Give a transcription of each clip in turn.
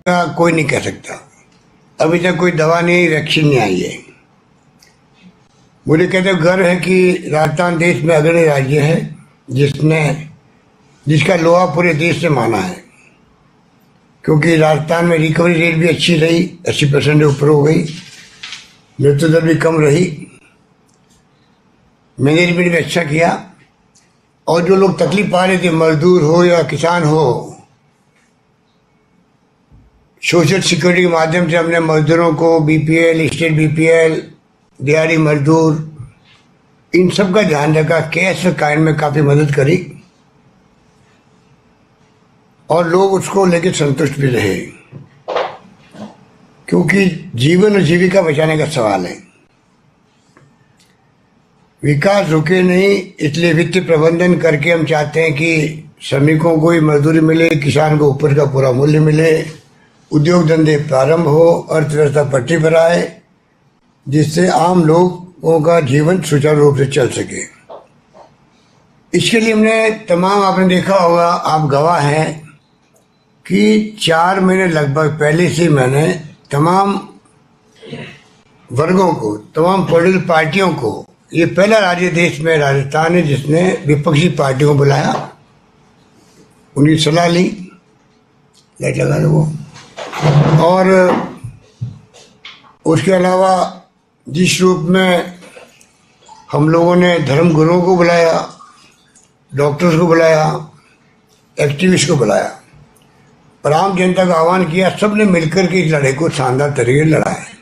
का कोई नहीं कह सकता। अभी तक कोई दवा नहीं, वैक्सीन नहीं आई है। मुझे कहते गर्व है कि राजस्थान देश में अग्रणी राज्य है जिसका लोहा पूरे देश ने माना है, क्योंकि राजस्थान में रिकवरी रेट भी अच्छी रही, 80% से ऊपर हो गई, मृत्यु दर भी कम रही, मैनेजमेंट भी अच्छा किया। और जो लोग तकलीफ पा रहे थे, मजदूर हो या किसान हो, सोशल सिक्योरिटी के माध्यम से हमने मजदूरों को बीपीएल, स्टेट बीपीएल, दिहाड़ी मजदूर, इन सब का ध्यान रखा, कैश काइंड में काफ़ी मदद करी और लोग उसको लेकर संतुष्ट भी रहे, क्योंकि जीवन और जीविका बचाने का सवाल है। विकास रुके नहीं, इसलिए वित्तीय प्रबंधन करके हम चाहते हैं कि श्रमिकों को ही मजदूरी मिले, किसान को ऊपर का पूरा मूल्य मिले, उद्योग धंधे प्रारंभ हो, अर्थव्यवस्था पटरी पर आए, जिससे आम लोगों का जीवन सुचारू रूप से चल सके। इसके लिए हमने तमाम, आपने देखा होगा, आप गवाह हैं कि 4 महीने लगभग पहले से मैंने तमाम वर्गों को, तमाम पॉलिटिकल पार्टियों को, ये पहला राज्य देश में राजस्थान है जिसने विपक्षी पार्टियों को बुलाया, उनकी सलाह ली, लाइट लगा दो वो, और उसके अलावा जिस रूप में हम लोगों ने धर्म गुरुओं को बुलाया, डॉक्टर्स को बुलाया, एक्टिविस्ट को बुलाया और आम जनता का आह्वान किया, सबने मिलकर के इस लड़ाई को शानदार तरीके से लड़ा है।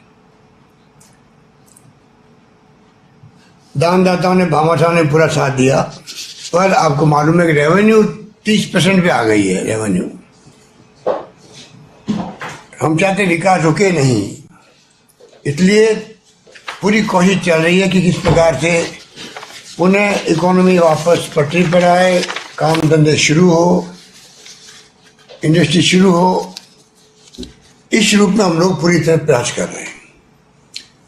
दानदाताओं ने, भामाशाहों ने पूरा साथ दिया। पर आपको मालूम है कि रेवेन्यू 30% पे आ गई है। रेवेन्यू हम चाहते विकास रुके नहीं, इसलिए पूरी कोशिश चल रही है कि किस प्रकार से पुनः इकोनॉमी वापस पटरी पर आए, काम धंधे शुरू हो, इंडस्ट्री शुरू हो। इस रूप में हम लोग पूरी तरह प्रयास कर रहे हैं।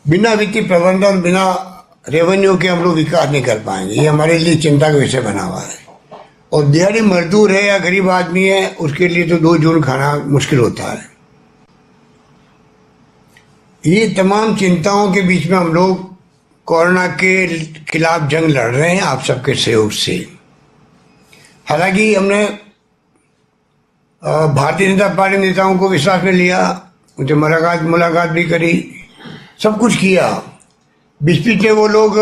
बिना वित्तीय प्रबंधन, बिना रेवेन्यू के हम लोग विकास नहीं कर पाएंगे, ये हमारे लिए चिंता का विषय बना हुआ है। और दिहाड़ी मजदूर है या गरीब आदमी है, उसके लिए तो 2 जून खाना मुश्किल होता है। ये तमाम चिंताओं के बीच में हम लोग कोरोना के खिलाफ जंग लड़ रहे हैं, आप सबके सहयोग से। हालांकि हमने भारतीय जनता पार्टी नेताओं को विश्वास में लिया, उनसे मुलाकात भी करी, सब कुछ किया। बीच में वो लोग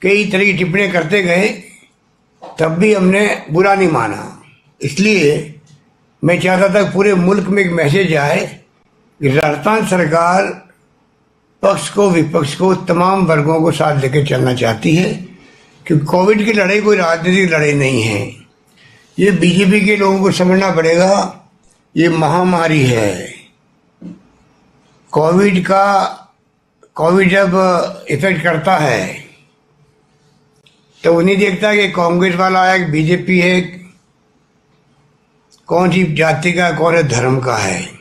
कई तरह की टिप्पणियां करते गए, तब भी हमने बुरा नहीं माना। इसलिए मैं चाहता था पूरे मुल्क में एक मैसेज आए कि राजस्थान सरकार पक्ष को, विपक्ष को, तमाम वर्गों को साथ लेकर चलना चाहती है, क्योंकि कोविड की लड़ाई कोई राजनीतिक लड़ाई नहीं है। ये बीजेपी के लोगों को समझना पड़ेगा, ये महामारी है। कोविड जब इफेक्ट करता है तो वो नहीं देखता कि कांग्रेस वाला है कि बीजेपी है, कौन सी जाति का, कौन से धर्म का है।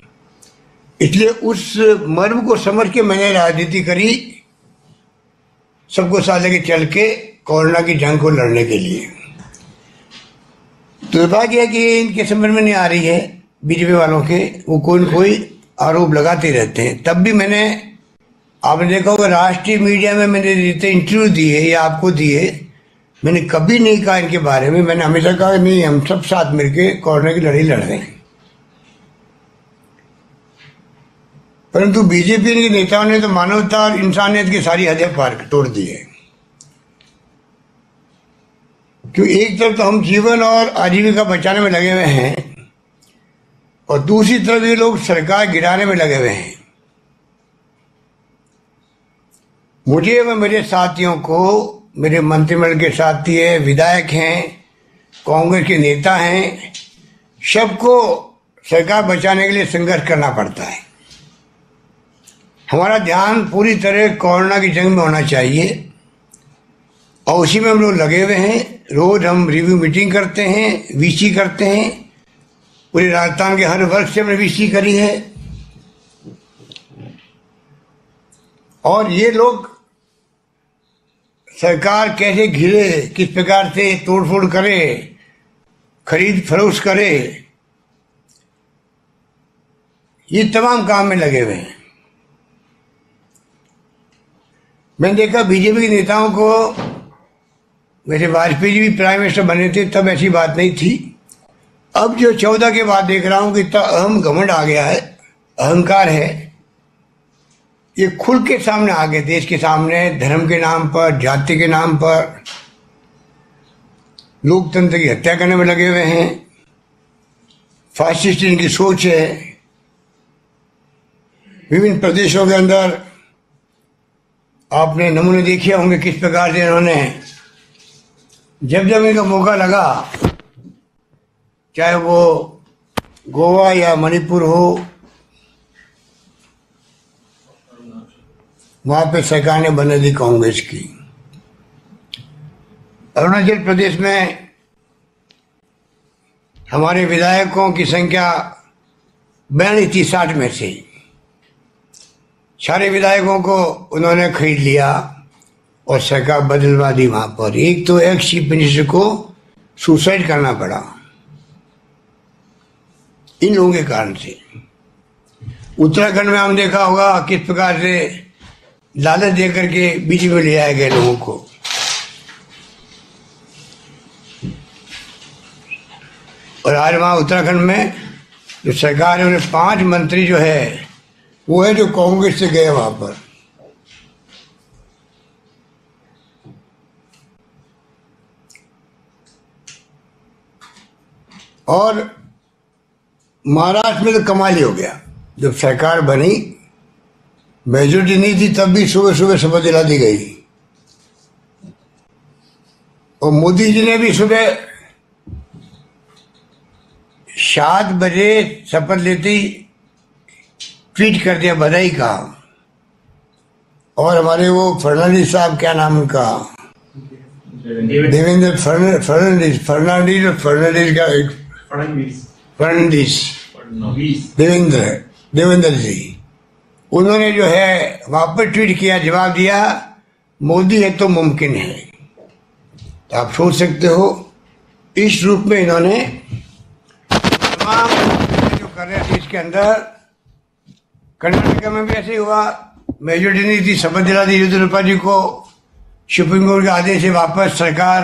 इसलिए उस मर्म को समझ के मैंने राजनीति करी, सबको साथ लेके चल के कोरोना की जंग को लड़ने के लिए। दुर्भाग्य है कि इनके समझ में नहीं आ रही है बीजेपी वालों के, वो कोई न कोई आरोप लगाते रहते हैं। तब भी मैंने, आपने देखा होगा, राष्ट्रीय मीडिया में मैंने जितने इंटरव्यू दिए या आपको दिए, मैंने कभी नहीं कहा इनके बारे में। मैंने हमेशा कहा नहीं, हम सब साथ मिलके कोरोना की लड़ाई लड़ रहे हैं। परंतु बीजेपी के नेताओं ने तो मानवता और इंसानियत की सारी हदें पार तोड़ दी है। क्योंकि एक तरफ तो हम जीवन और आजीविका बचाने में लगे हुए हैं और दूसरी तरफ ये लोग सरकार गिराने में लगे हुए हैं। मुझे व मेरे साथियों को, मेरे मंत्रिमंडल के साथी हैं, विधायक हैं, कांग्रेस के नेता हैं, सबको सरकार बचाने के लिए संघर्ष करना पड़ता है। हमारा ध्यान पूरी तरह कोरोना की जंग में होना चाहिए और उसी में हम लोग लगे हुए हैं। रोज हम रिव्यू मीटिंग करते हैं, वीसी करते हैं, पूरे राजस्थान के हर वर्ग से हमने वीसी करी है। और ये लोग सरकार कैसे घिरे, किस प्रकार से तोड़फोड़ करे, खरीद फरोख्त करे, ये तमाम काम में लगे हुए हैं। मैंने देखा बीजेपी के नेताओं को, वैसे वाजपेयी जी भी प्राइम मिनिस्टर बने थे तब ऐसी बात नहीं थी, अब जो 14 के बाद देख रहा हूं कि इतना अहम घमंड आ गया है, अहंकार है, ये खुल के सामने आ गए देश के सामने, धर्म के नाम पर, जाति के नाम पर लोकतंत्र की हत्या करने में लगे हुए हैं। फासिस्ट इनकी सोच है। विभिन्न प्रदेशों के अंदर आपने नमूने देखे होंगे किस प्रकार से इन्होंने जब जब इनका मौका लगा, चाहे वो गोवा या मणिपुर हो, वहां पे सरकार ने बना दी कांग्रेस की। अरुणाचल प्रदेश में हमारे विधायकों की संख्या 42-60 में से सारे विधायकों को उन्होंने खरीद लिया और सरकार बदलवा दी वहां पर। एक तो एक चीफ मिनिस्टर को सुसाइड करना पड़ा इन लोगों के कारण से। उत्तराखंड में हम देखा होगा किस प्रकार से लालच दे करके बीजेपी में ले आए गए लोगों को। और आज वहाँ उत्तराखंड में जो सरकार है उन्हें 5 मंत्री जो है वो है जो कांग्रेस से गए वहां पर। और महाराष्ट्र में तो कमाल ही हो गया, जब सरकार बनी मेजोरिटी नहीं थी तब भी सुबह सुबह शपथ दिला दी गई। और मोदी जी ने भी सुबह 7 बजे शपथ लेते ही ट्वीट कर दिया, बधाई का। और हमारे वो फर्नांडिस साहब, क्या नाम उनका, देवेंद्र फर्नांडिस का एक देवेंद्र जी, उन्होंने जो है वापस ट्वीट किया, जवाब दिया, मोदी है तो मुमकिन है। तो आप सोच सकते हो इस रूप में इन्होंने तमाम जो कर रहे थे इसके अंदर। कर्नाटक में भी ऐसे ही हुआ, मेजोरिटी नहीं थी, शपथ दिला दी येदियुरप्पा जी को, सुप्रीम कोर्ट के आदेश से वापस सरकार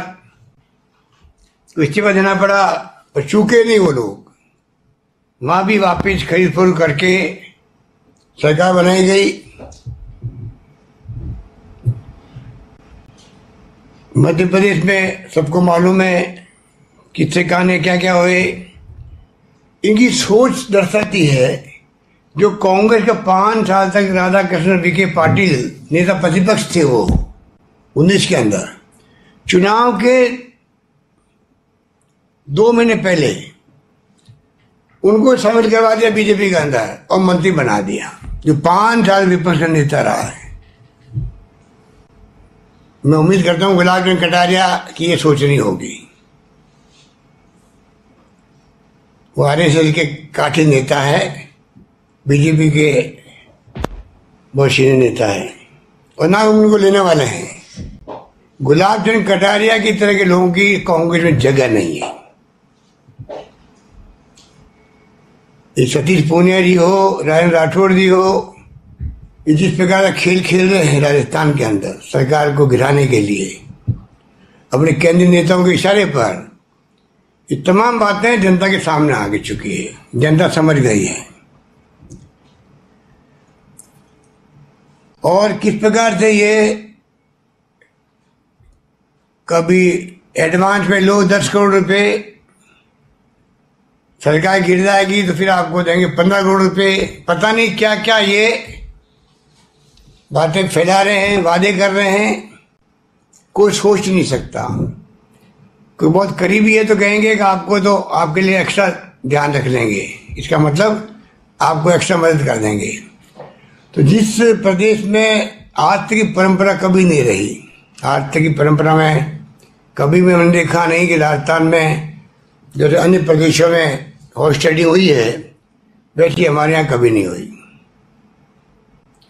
को इस्तीफा देना पड़ा। और चूके नहीं वो लोग, वहां भी वापस खरीद फरोख्त करके सरकार बनाई गई। मध्य प्रदेश में सबको मालूम है किससे कहानी क्या क्या हुए। इनकी सोच दर्शाती है, जो कांग्रेस का 5 साल तक राधा कृष्ण विखे पाटिल नेता प्रतिपक्ष थे, वो 19 के अंदर चुनाव के 2 महीने पहले उनको शामिल करवा दिया बीजेपी के अंदर और मंत्री बना दिया, जो 5 साल विपक्ष का नेता रहा है। मैं उम्मीद करता हूं गुलाब चंद कटारिया की ये सोचनी होगी। वो आरएसएस के काठी नेता है, बीजेपी के बहुत सीनियर नेता है और ना उनको लेने वाले हैं। गुलाब चंद कटारिया की तरह के लोगों की कांग्रेस में जगह नहीं है। ये सतीश पूनिया जी हो, राजेंद्र राठौड़ जी हो, ये जिस प्रकार का खेल खेल रहे हैं राजस्थान के अंदर सरकार को गिराने के लिए अपने केंद्रीय नेताओं के इशारे पर, ये तमाम बातें जनता के सामने आ चुकी है, जनता समझ गई है। और किस प्रकार से ये कभी एडवांस में लो 10 करोड़ रुपए, सरकार गिर जाएगी तो फिर आपको देंगे 15 करोड़ रुपए, पता नहीं क्या क्या ये बातें फैला रहे हैं, वादे कर रहे हैं, कोई सोच नहीं सकता। कोई बहुत करीबी है तो कहेंगे कि आपको तो आपके लिए एक्स्ट्रा ध्यान रख लेंगे, इसका मतलब आपको एक्स्ट्रा मदद कर देंगे। तो जिस प्रदेश में आज तक की परंपरा कभी नहीं रही, आज तक की परंपरा में कभी भी मैंने देखा नहीं कि राजस्थान में जैसे अन्य प्रदेशों में हाउस स्टडी हुई है वैसी हमारे यहाँ कभी नहीं हुई।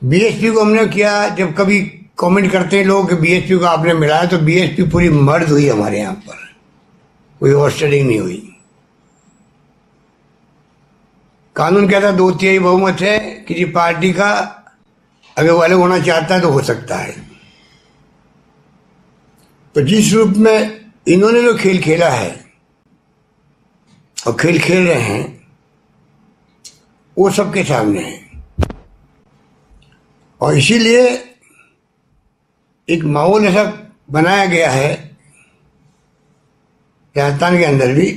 बीएसपी को हमने किया, जब कभी कमेंट करते हैं लोग कि बीएसपी को आपने मिलाया, तो बीएसपी पूरी मर्द हुई हमारे यहाँ पर, कोई हाउस स्टडी नहीं हुई। कानून कहता 2/3 बहुमत है, किसी पार्टी का अगर वो अलग होना चाहता है तो हो सकता है। तो जिस रूप में इन्होंने जो खेल खेला है और खेल खेल रहे हैं वो सबके सामने है, और इसीलिए एक माहौल ऐसा बनाया गया है राजस्थान के अंदर भी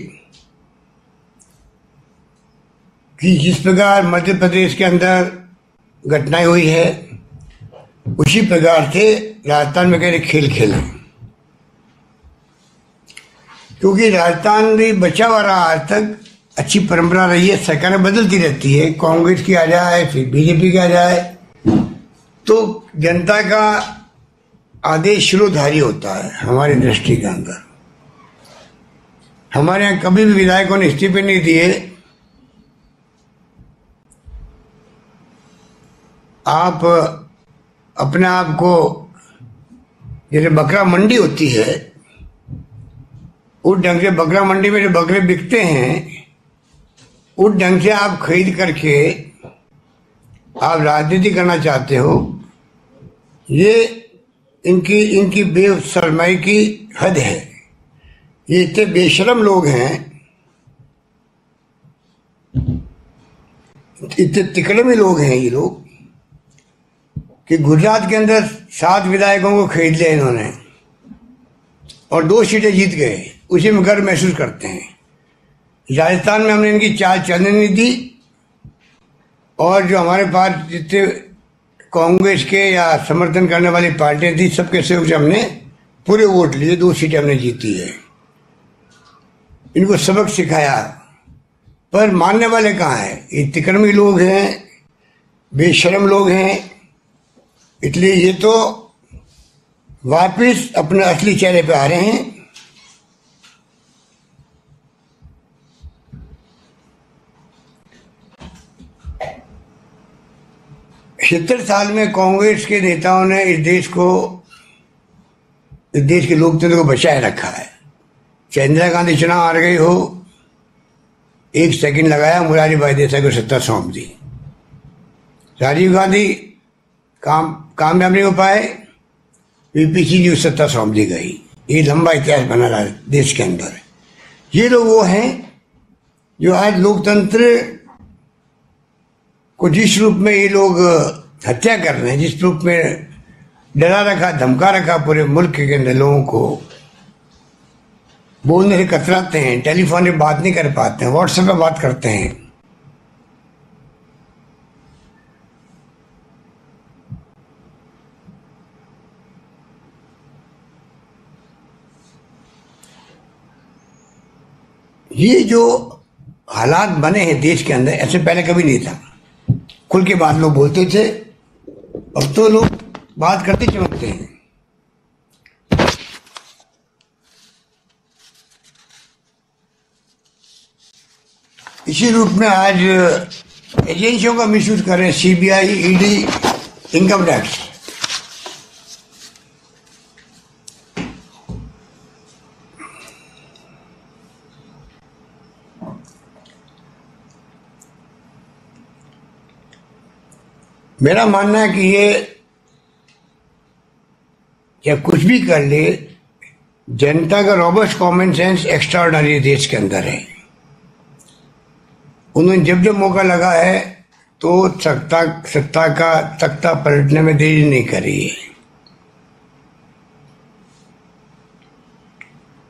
कि जिस प्रकार मध्य प्रदेश के अंदर घटनाएं हुई है उसी प्रकार से राजस्थान में कह खेल खेले, क्योंकि राजस्थान भी बचा हुआ रहा आज तक, अच्छी परंपरा रही है, सरकारें बदलती रहती है, कांग्रेस की आ जाए फिर बीजेपी की आ जाए, तो जनता का आदेश शिरोधारी होता है। हमारी दृष्टि के अंदर हमारे यहाँ कभी भी विधायकों ने इस्तीफे नहीं दिए। आप अपने आप को, जैसे बकरा मंडी होती है उस ढंग से बकरा मंडी में जो बकरे बिकते हैं उस ढंग से आप खरीद करके आप राजनीति करना चाहते हो, ये इनकी बेशर्माई की हद है। ये इतने बेशरम लोग हैं, इतने तिकड़मे लोग हैं ये लोग कि गुजरात के अंदर 7 विधायकों को खरीद लिया इन्होंने और 2 सीटें जीत गए, उसी में गर्व महसूस करते हैं। राजस्थान में हमने इनकी चाल चलने नहीं दी, और जो हमारे पास जितने कांग्रेस के या समर्थन करने वाली पार्टियां थी सबके सहयोग से हमने पूरे वोट लिए, 2 सीटें हमने जीती है। इनको सबक सिखाया, पर मानने वाले कहाँ हैं? ये तिकड़मी लोग हैं, बेशरम लोग हैं, इसलिए ये तो वापिस अपने असली चेहरे पे आ रहे हैं। सत्तर साल में कांग्रेस के नेताओं ने इस देश के लोकतंत्र को बचाए रखा है। चाहे इंदिरा गांधी चुनाव हार गई हो, 1 सेकंड लगाया, मुरारी भाई देसाई को सत्ता सौंप दी। राजीव गांधी कामयाब नहीं हो पाए, वीपीसी जी सत्ता सौंप दी गई। ये लंबा इतिहास बना रहा है देश के अंदर। ये लोग वो हैं जो आज लोकतंत्र को जिस रूप में ये लोग हत्या कर रहे हैं, जिस रूप में डरा रखा, धमका रखा पूरे मुल्क के अंदर लोगों को, बोलने से कतराते हैं, टेलीफोन पे बात नहीं कर पाते हैं, व्हाट्सएप पे बात करते हैं। ये जो हालात बने हैं देश के अंदर, ऐसे पहले कभी नहीं था। खुल के बात लोग बोलते थे, अब तो लोग बात करते चमकते हैं। इसी रूप में आज एजेंसियों का मिसयूज कर रहे हैं, सीबीआई, ईडी, इनकम टैक्स। मेरा मानना है कि ये या कुछ भी कर ले, जनता का रॉबस्ट कॉमन सेंस एक्स्ट्राऑर्डिनरी देश के अंदर है। उन्होंने जब जब मौका लगा है तो सत्ता का तख्ता पलटने में देरी नहीं करी है।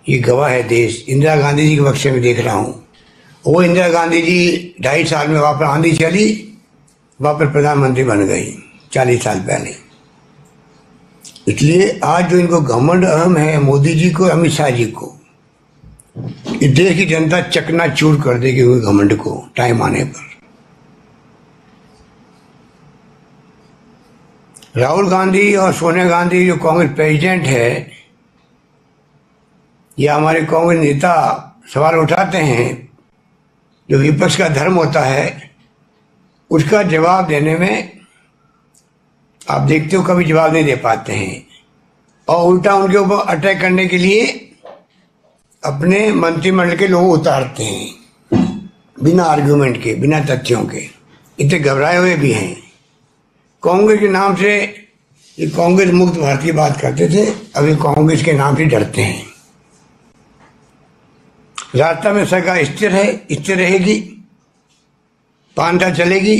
ये गवाह है देश। इंदिरा गांधी जी के वक्त से मैं देख रहा हूं, वो इंदिरा गांधी जी 2.5 साल में वहां पर आंधी चली, वहां पर प्रधानमंत्री बन गई 40 साल पहले। इसलिए आज जो इनको घमंड अहम है मोदी जी को, अमित शाह जी को, इस देश की जनता चकनाचूर कर देगी हुए घमंड को टाइम आने पर। राहुल गांधी और सोनिया गांधी जो कांग्रेस प्रेसिडेंट है या हमारे कांग्रेस नेता सवाल उठाते हैं, जो विपक्ष का धर्म होता है उसका जवाब देने में आप देखते हो कभी जवाब नहीं दे पाते हैं, और उल्टा उनके ऊपर अटैक करने के लिए अपने मंत्रिमंडल के लोग उतारते हैं। बिना आर्ग्यूमेंट के, बिना तथ्यों के, इतने घबराए हुए भी हैं। कांग्रेस के नाम से ये कांग्रेस मुक्त भारत की बात करते थे, अभी कांग्रेस के नाम से डरते हैं। रास्ता में सरकार स्थिर है, स्थिर रहेगी, 5 साल चलेगी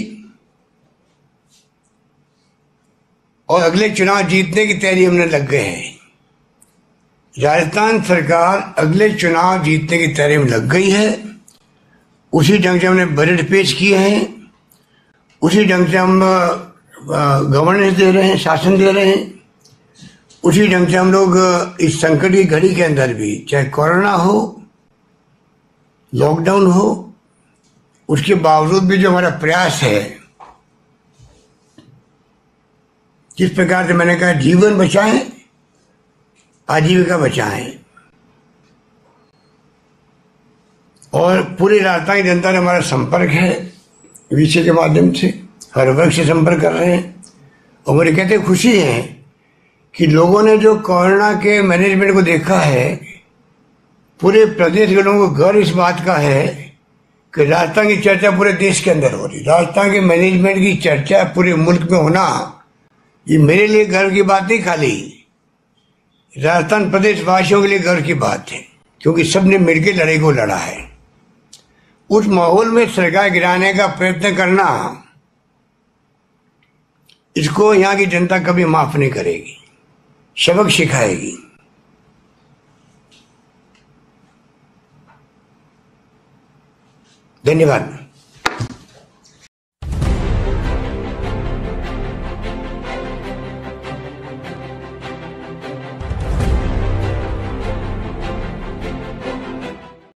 और अगले चुनाव जीतने की तैयारी हमने लग गए हैं। राजस्थान सरकार अगले चुनाव जीतने की तैयारी में लग गई है। उसी ढंग से हमने बजट पेश किए हैं, उसी ढंग से हम गवर्नेंस दे रहे हैं, शासन दे रहे हैं। उसी ढंग से हम लोग इस संकट की घड़ी के अंदर भी, चाहे कोरोना हो, लॉकडाउन हो, उसके बावजूद भी जो हमारा प्रयास है, जिस प्रकार से मैंने कहा जीवन बचाएं, आजीविका बचाएं, और पूरे राजस्थान की जनता ने हमारा संपर्क है वीसी के माध्यम से, हर वर्ग से संपर्क कर रहे हैं। और मुझे कहते खुशी है कि लोगों ने जो कोरोना के मैनेजमेंट को देखा है, पूरे प्रदेश के लोगों को गर्व इस बात का है कि राजस्थान की चर्चा पूरे देश के अंदर हो रही। राजस्थान के मैनेजमेंट की चर्चा पूरे मुल्क में होना, ये मेरे लिए गर्व की बात नहीं, खाली राजस्थान प्रदेश वासियों के लिए गर्व की बात है, क्योंकि सबने मिलकर लड़ाई को लड़ा है। उस माहौल में सरकार गिराने का प्रयत्न करना, इसको यहाँ की जनता कभी माफ नहीं करेगी, सबक सिखाएगी। धन्यवाद।